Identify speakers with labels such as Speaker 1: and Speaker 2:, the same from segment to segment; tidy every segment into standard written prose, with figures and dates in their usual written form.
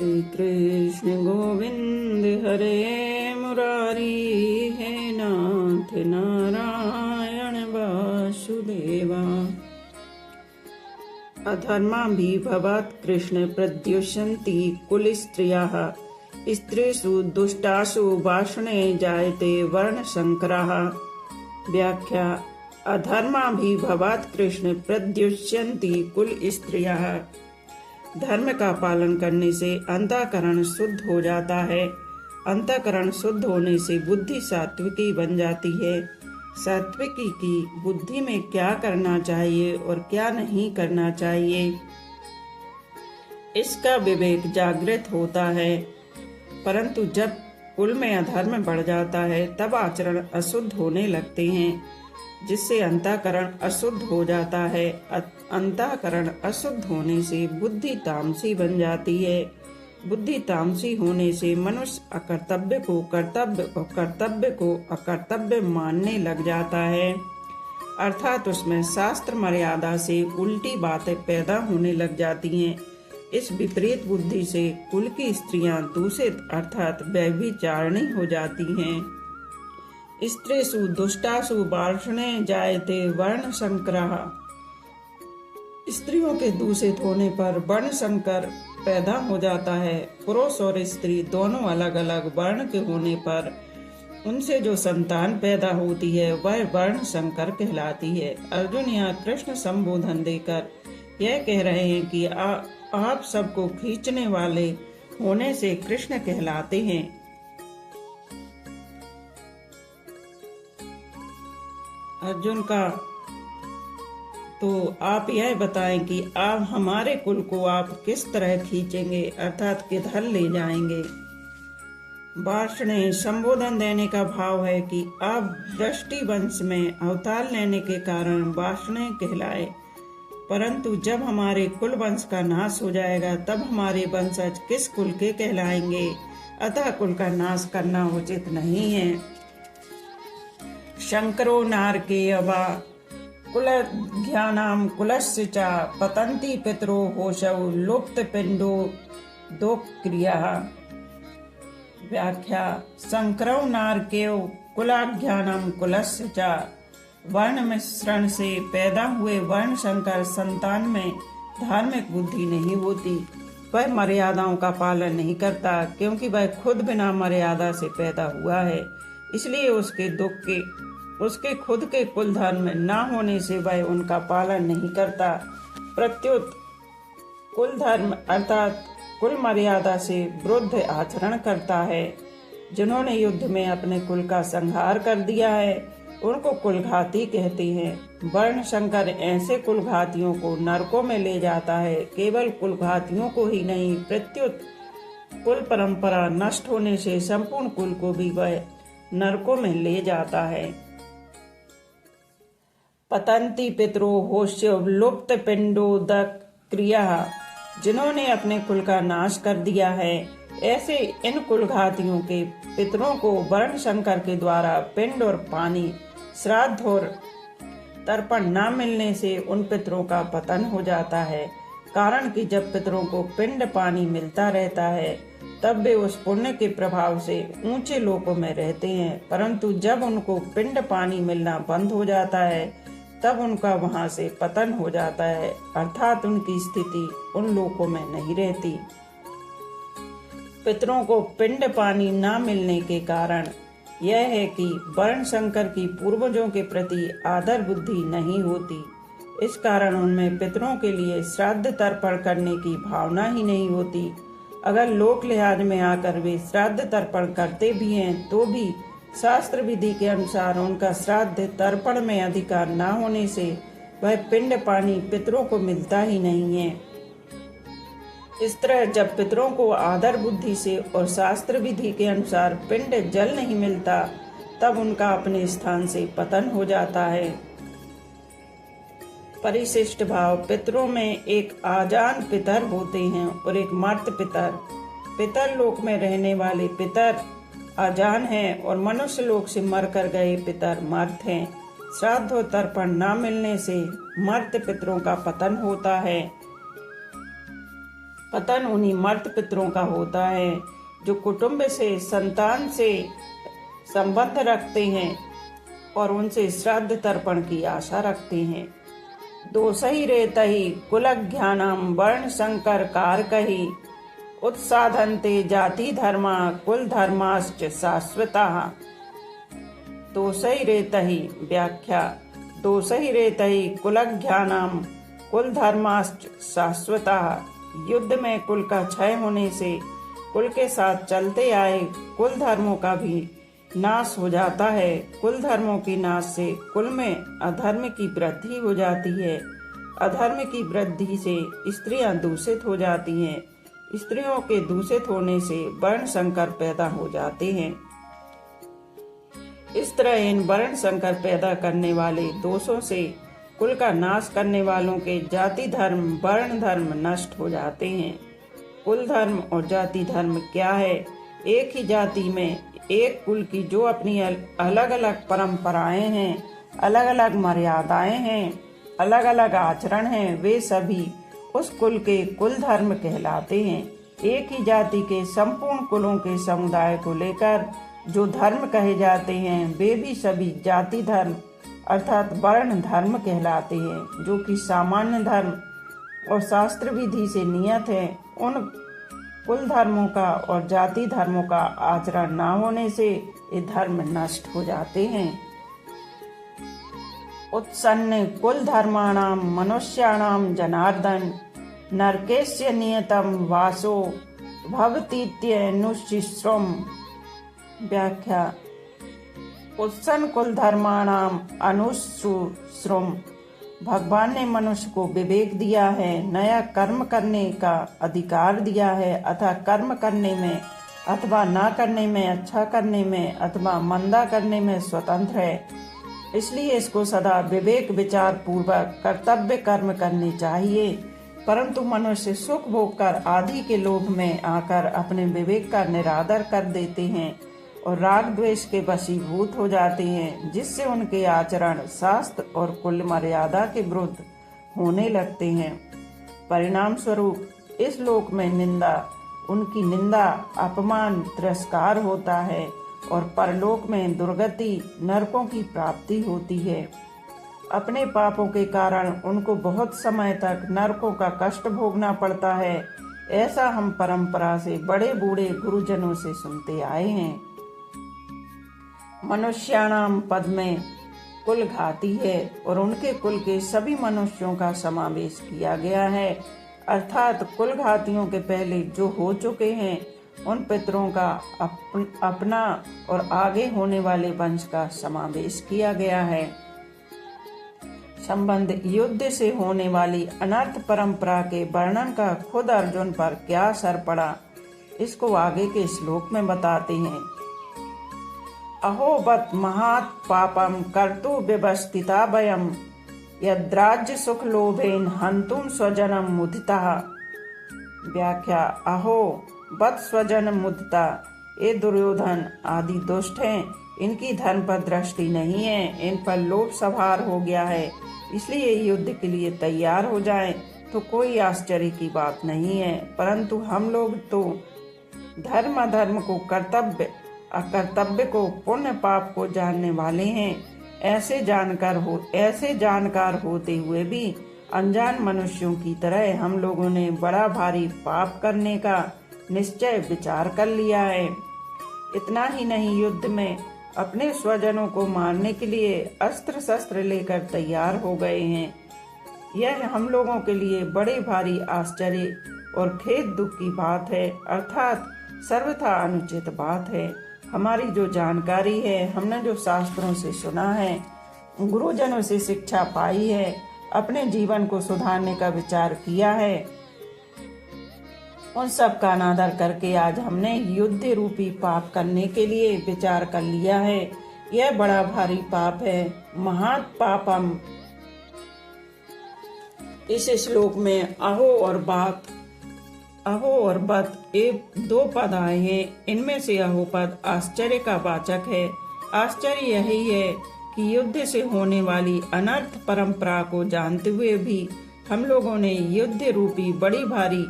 Speaker 1: श्री कृष्ण गोविंद हरे मुरारी, हे नाथ नारायण वासुदेवा। अधर्माभिभवात् कृष्ण प्रद्युषन्ति कुलस्त्रियः, स्त्रीषु दुष्टासु भाषणे जायते वर्णशंकरः। व्याख्या: अधर्माभिभवात् कृष्ण प्रद्युषन्ति कुल स्त्रियः। धर्म का पालन करने से अंतःकरण शुद्ध हो जाता है। अंतःकरण शुद्ध होने से बुद्धि सात्विकी बन जाती है। सात्विकी की बुद्धि में क्या करना चाहिए और क्या नहीं करना चाहिए, इसका विवेक जागृत होता है। परंतु जब कुल में अधर्म बढ़ जाता है तब आचरण अशुद्ध होने लगते हैं, जिससे अंतःकरण अशुद्ध हो जाता है। अंतःकरण अशुद्ध होने से बुद्धि तामसी बन जाती है। बुद्धि तामसी होने से मनुष्य अकर्तव्य को कर्तव्य और कर्तव्य को अकर्तव्य मानने लग जाता है, अर्थात उसमें शास्त्र मर्यादा से उल्टी बातें पैदा होने लग जाती हैं। इस विपरीत बुद्धि से कुल की स्त्रियां दूषित अर्थात व्यभिचारिणी हो जाती हैं। स्त्रीषु दुष्टासु भाषणे जायते वर्ण संकरः। स्त्रियों के दूषित होने पर वर्ण संकर पैदा हो जाता है। पुरुष और स्त्री दोनों अलग अलग वर्ण के होने पर उनसे जो संतान पैदा होती है वह वर्ण संकर कहलाती है। अर्जुन यहाँ कृष्ण संबोधन देकर यह कह रहे हैं कि आप सबको खींचने वाले होने से कृष्ण कहलाते हैं। अर्जुन का तो आप यह बताएं कि आप हमारे कुल को आप किस तरह खींचेंगे, अर्थात किधर ले जाएंगे। भाषणे संबोधन देने का भाव है कि आप दृष्टि वंश में अवतार लेने के कारण भाषणे कहलाए। परंतु जब हमारे कुल वंश का नाश हो जाएगा तब हमारे वंशज किस कुल के कहलाएंगे। अतः कुल का नाश करना उचित नहीं है। शंकरो नारकेयवा कुलज्ञानां कुलस्य च पतन्ति पितरो होशौ लुप्त पिंडो दोक्रियः। व्याख्या: शंकरो नारकेय कुलाज्ञानम कुलस्य च। वर्ण मिश्रण से पैदा हुए वर्ण शंकर संतान में धार्मिक बुद्धि नहीं होती। वह मर्यादाओं का पालन नहीं करता, क्योंकि वह खुद बिना मर्यादा से पैदा हुआ है। इसलिए उसके खुद के कुल धर्म न होने से वह उनका पालन नहीं करता। प्रत्युत कुल धर्म अर्थात कुल मर्यादा से विरुद्ध आचरण करता है। जिन्होंने युद्ध में अपने कुल का संहार कर दिया है उनको कुलघाती कहते हैं। वर्ण शंकर ऐसे कुलघातियों को नरकों में ले जाता है। केवल कुलघातियों को ही नहीं, प्रत्युत कुल परंपरा नष्ट होने से संपूर्ण कुल को भी वह नरकों में ले जाता है। पतंती पितरो होश्य लुप्त पिंडोदक क्रिया। जिन्होंने अपने कुल का नाश कर दिया है, ऐसे इन कुलघातियों के पितरों को वर्ण शंकर के द्वारा पिंड और पानी, श्राद्ध और तर्पण न मिलने से उन पितरों का पतन हो जाता है। कारण कि जब पितरों को पिंड पानी मिलता रहता है तब वे उस पुण्य के प्रभाव से ऊंचे लोकों में रहते हैं, परंतु जब उनको पिंड पानी मिलना बंद हो जाता है तब उनका वहां से पतन हो जाता है, अर्थात उनकी स्थिति उन लोकों में नहीं रहती। पितरों को पिंड पानी न मिलने के कारण यह है कि वर्ण शंकर की पूर्वजों के प्रति आदर बुद्धि नहीं होती। इस कारण उनमें पितरों के लिए श्राद्ध तर्पण करने की भावना ही नहीं होती। अगर लोक लिहाज में आकर वे श्राद्ध तर्पण करते भी हैं तो भी शास्त्र विधि के अनुसार उनका श्राद्ध तर्पण में अधिकार न होने से वह पिंड पानी पितरों को मिलता ही नहीं है। इस तरह जब पितरों को आदर बुद्धि से और शास्त्र विधि के अनुसार पिंड जल नहीं मिलता तब उनका अपने स्थान से पतन हो जाता है। परिशिष्ट भाव: पितरों में एक आजान पितर होते हैं और एक मर्त पितर। पितर लोक में रहने वाले पितर आजान हैं और मनुष्य लोक से मरकर गए पितर मर्त हैं। श्राद्ध और तर्पण न मिलने से मर्त पितरों का पतन होता है। पतन उन्हीं मर्त पितरों का होता है जो कुटुंब से, संतान से संबंध रखते हैं और उनसे श्राद्ध तर्पण की आशा रखते हैं। दोषहि रेतहि कुलज्ञानम वर्ण संकर कारकहि उत्साधन्ते जाति धर्मा कुल धर्माश्च शाश्वताः। दोषहि रेतहि व्याख्या। दोषहि रेतहि कुलज्ञानम कुल धर्माश्च शाश्वताः। युद्ध में कुल का क्षय होने से कुल के साथ चलते आए कुल धर्मों का भी नाश हो जाता है। कुल धर्मों की नाश से कुल में अधर्म की वृद्धि हो जाती है। अधर्म की वृद्धि से स्त्रियां दूषित हो जाती हैं। स्त्रियों के दूषित होने से वर्ण संकर पैदा हो जाते हैं। इस तरह इन वर्ण संकर पैदा करने वाले दोषों से कुल का नाश करने वालों के जाति धर्म, वर्ण धर्म नष्ट हो जाते हैं। कुल धर्म और जाति धर्म क्या है? एक ही जाति में एक कुल की जो अपनी अलग अलग परंपराएं हैं, अलग अलग मर्यादाएं हैं, अलग अलग आचरण हैं, वे सभी उस कुल के कुल धर्म कहलाते हैं। एक ही जाति के संपूर्ण कुलों के समुदाय को लेकर जो धर्म कहे जाते हैं वे भी सभी जाति धर्म अर्थात वर्ण धर्म कहलाते हैं, जो कि सामान्य धर्म और शास्त्र विधि से नियत है। उन कुल धर्मों का और जाति धर्मों का आचरण न होने से ये धर्म नष्ट हो जाते हैं। उत्सन्ने कुल धर्माणाम मनुष्याणाम जनार्दन नरकेस्य नियतम वासो भवतीत्यनुशिश्रम। व्याख्या। उत्सन्न कुल धर्माणाम अनुश्रुश्रम। भगवान ने मनुष्य को विवेक दिया है, नया कर्म करने का अधिकार दिया है, अतः कर्म करने में अथवा ना करने में, अच्छा करने में अथवा मंदा करने में स्वतंत्र है। इसलिए इसको सदा विवेक विचार पूर्वक कर्तव्य कर्म करने चाहिए। परंतु मनुष्य सुख भोग कर आदि के लोभ में आकर अपने विवेक का निरादर कर देते हैं और राग द्वेष के वशीभूत हो जाते हैं, जिससे उनके आचरण शास्त्र और कुल मर्यादा के विरुद्ध होने लगते हैं। परिणाम स्वरूप इस लोक में निंदा, उनकी निंदा, अपमान, तिरस्कार होता है और परलोक में दुर्गति, नरकों की प्राप्ति होती है। अपने पापों के कारण उनको बहुत समय तक नरकों का कष्ट भोगना पड़ता है। ऐसा हम परंपरा से बड़े बूढ़े गुरुजनों से सुनते आए हैं। मनुष्याणाम पद में कुल घाती है और उनके कुल के सभी मनुष्यों का समावेश किया गया है, अर्थात कुल घातियों के पहले जो हो चुके हैं उन पितरों का अपना और आगे होने वाले वंश का समावेश किया गया है। संबंध युद्ध से होने वाली अनर्थ परंपरा के वर्णन का खुद अर्जुन पर क्या असर पड़ा, इसको आगे के श्लोक में बताते हैं। अहो बत महात पापम कर्तु व्यवस्थिता वयम यद्राज्य सुख लोभेन हंतुम स्वजनम मुदितः। व्याख्या। अहो बत स्वजन मुदिता, ये दुर्योधन आदि दुष्ट हैं, इनकी धर्म पर दृष्टि नहीं है, इन पर लोभ सवार हो गया है, इसलिए युद्ध के लिए तैयार हो जाएं तो कोई आश्चर्य की बात नहीं है। परंतु हम लोग तो धर्म अधर्म को, कर्तव्य अकर्तव्य को, पुण्य पाप को जानने वाले हैं। ऐसे जानकार होते हुए भी अनजान मनुष्यों की तरह हम लोगों ने बड़ा भारी पाप करने का निश्चय विचार कर लिया है। इतना ही नहीं, युद्ध में अपने स्वजनों को मारने के लिए अस्त्र शस्त्र लेकर तैयार हो गए हैं। यह हम लोगों के लिए बड़े भारी आश्चर्य और खेद दुख की बात है, अर्थात सर्वथा अनुचित बात है। हमारी जो जानकारी है, हमने जो शास्त्रों से सुना है, गुरुजनों से शिक्षा पाई है, अपने जीवन को सुधारने का विचार किया है, उन सब का अनादर करके आज हमने युद्ध रूपी पाप करने के लिए विचार कर लिया है। यह बड़ा भारी पाप है, महात पापम। इस श्लोक में अहो और बत एक दो पद आए हैं। इनमें से अहो पद आश्चर्य का वाचक है। आश्चर्य यही है कि युद्ध से होने वाली अनर्थ परंपरा को जानते हुए भी हम लोगों ने युद्ध रूपी बड़ी भारी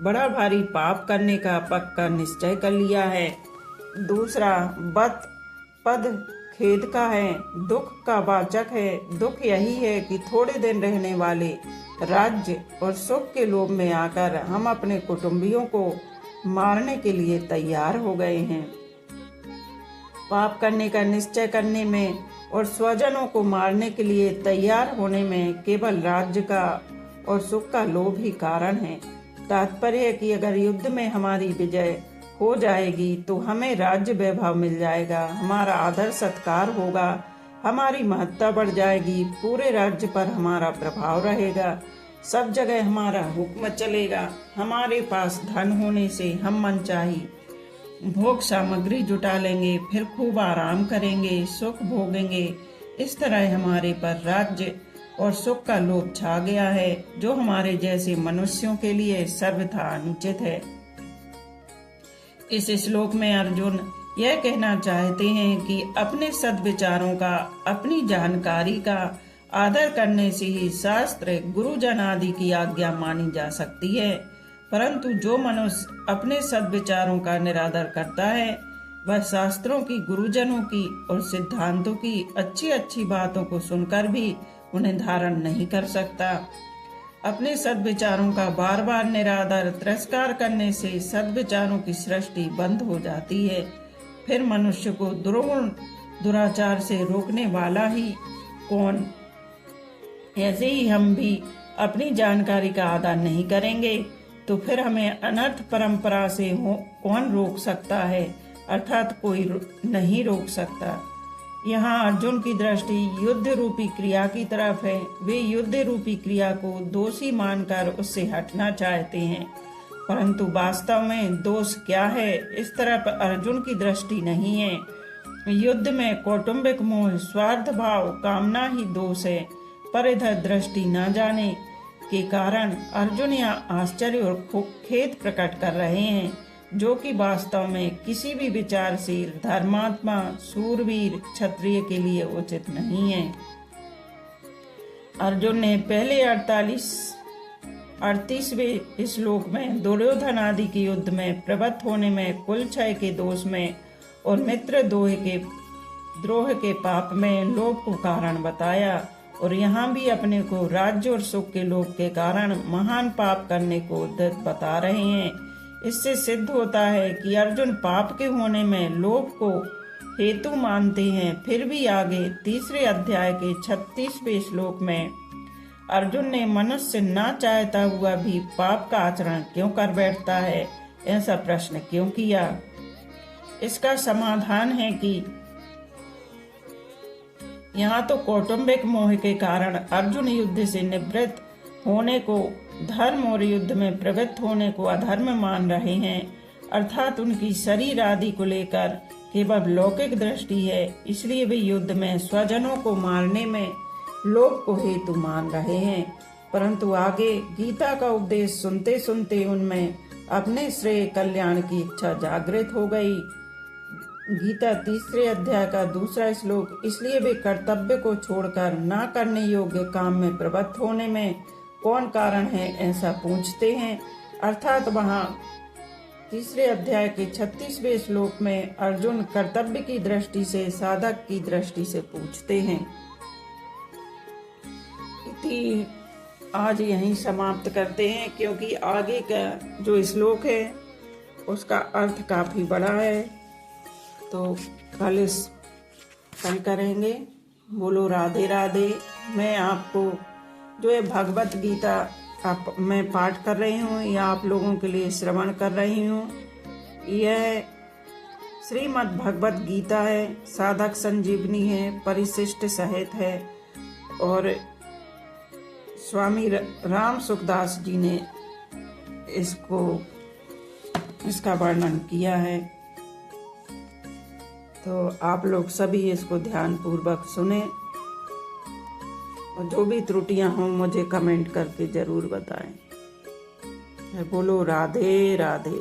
Speaker 1: बड़ा भारी पाप करने का पक्का निश्चय कर लिया है। दूसरा बत पद खेद का है, दुख का वाचक है। दुख यही है कि थोड़े दिन रहने वाले राज्य और सुख के लोभ में आकर हम अपने कुटुंबियों को मारने के लिए तैयार हो गए हैं। पाप करने का निश्चय करने में और स्वजनों को मारने के लिए तैयार होने में केवल राज्य का और सुख का लोभ ही कारण है। तात्पर्य है कि अगर युद्ध में हमारी विजय हो जाएगी तो हमें राज्य वैभव मिल जाएगा, हमारा आदर सत्कार होगा, हमारी महत्ता बढ़ जाएगी, पूरे राज्य पर हमारा प्रभाव रहेगा, सब जगह हमारा हुक्म चलेगा। हमारे पास धन होने से हम मनचाही भोग सामग्री जुटा लेंगे, फिर खूब आराम करेंगे, सुख भोगेंगे। इस तरह हमारे पर राज्य और सुख का लोभ छा गया है, जो हमारे जैसे मनुष्यों के लिए सर्वथा अनुचित है। इस श्लोक में अर्जुन यह कहना चाहते हैं कि अपने सद्विचारों का, अपनी जानकारी का आदर करने से ही शास्त्र, गुरुजन आदि की आज्ञा मानी जा सकती है। परंतु जो मनुष्य अपने सद्विचारों का निरादर करता है, वह शास्त्रों की, गुरुजनों की और सिद्धांतों की अच्छी अच्छी बातों को सुनकर भी उन्हें धारण नहीं कर सकता। अपने सद्विचारों का बार बार निरादर तिरस्कार करने से सद्विचारों की सृष्टि बंद हो जाती है। फिर मनुष्य को दुर्गुण दुराचार से रोकने वाला ही कौन? ऐसे ही हम भी अपनी जानकारी का आदर नहीं करेंगे तो फिर हमें अनर्थ परंपरा से कौन रोक सकता है? अर्थात कोई नहीं रोक सकता। यहाँ अर्जुन की दृष्टि युद्ध रूपी क्रिया की तरफ है। वे युद्ध रूपी क्रिया को दोषी मानकर उससे हटना चाहते हैं, परंतु वास्तव में दोष क्या है, इस तरफ अर्जुन की दृष्टि नहीं है। युद्ध में कौटुंबिक मोह, स्वार्थ भाव, कामना ही दोष है, पर इधर दृष्टि न जाने के कारण अर्जुन यहाँ आश्चर्य और खेद प्रकट कर रहे हैं, जो कि वास्तव में किसी भी विचारशील, धर्मात्मा, सूरवीर, क्षत्रिय के लिए उचित नहीं है। अर्जुन ने पहले 38वें श्लोक में दुर्योधन आदि के युद्ध में प्रवृत्त होने में, कुल क्षय के दोष में और मित्र द्रोह के पाप में लोभ को कारण बताया, और यहाँ भी अपने को राज्य और सुख के लोभ के कारण महान पाप करने को बता रहे हैं। इससे सिद्ध होता है कि अर्जुन पाप के होने में लोभ को हेतु मानते हैं। फिर भी आगे 3 अध्याय के 36वें श्लोक में अर्जुन ने मनुष्य न चाहता हुआ भी पाप का आचरण क्यों कर बैठता है, ऐसा प्रश्न क्यों किया? इसका समाधान है कि यहाँ तो कौटुंबिक मोह के कारण अर्जुन युद्ध से निवृत्त होने को धर्म और युद्ध में प्रवृत्त होने को अधर्म मान रहे हैं, अर्थात उनकी शरीर आदि को लेकर केवल लौकिक दृष्टि है, इसलिए वे युद्ध में स्वजनों को मारने में लोभ को हेतु मान रहे हैं। परंतु आगे गीता का उपदेश सुनते सुनते उनमें अपने श्रेय कल्याण की इच्छा जागृत हो गई। गीता 3 अध्याय का 2 श्लोक, इसलिए वे कर्तव्य को छोड़कर न करने योग्य काम में प्रवृत्त होने में कौन कारण है, ऐसा पूछते हैं। अर्थात वहाँ 3 अध्याय के 36वें श्लोक में अर्जुन कर्तव्य की दृष्टि से साधक की दृष्टि से पूछते हैं। इति आज यहीं समाप्त करते हैं, क्योंकि आगे का जो श्लोक है उसका अर्थ काफी बड़ा है, तो कल करेंगे। बोलो राधे राधे। मैं आपको जो है भगवत गीता मैं पाठ कर रही हूँ या आप लोगों के लिए श्रवण कर रही हूँ, यह श्रीमद् भगवत गीता है, साधक संजीवनी है, परिशिष्ट सहित है, और स्वामी राम सुखदास जी ने इसका वर्णन किया है। तो आप लोग सभी इसको ध्यान पूर्वक सुने, और जो भी त्रुटियां हों मुझे कमेंट करके जरूर बताएं। बोलो राधे राधे।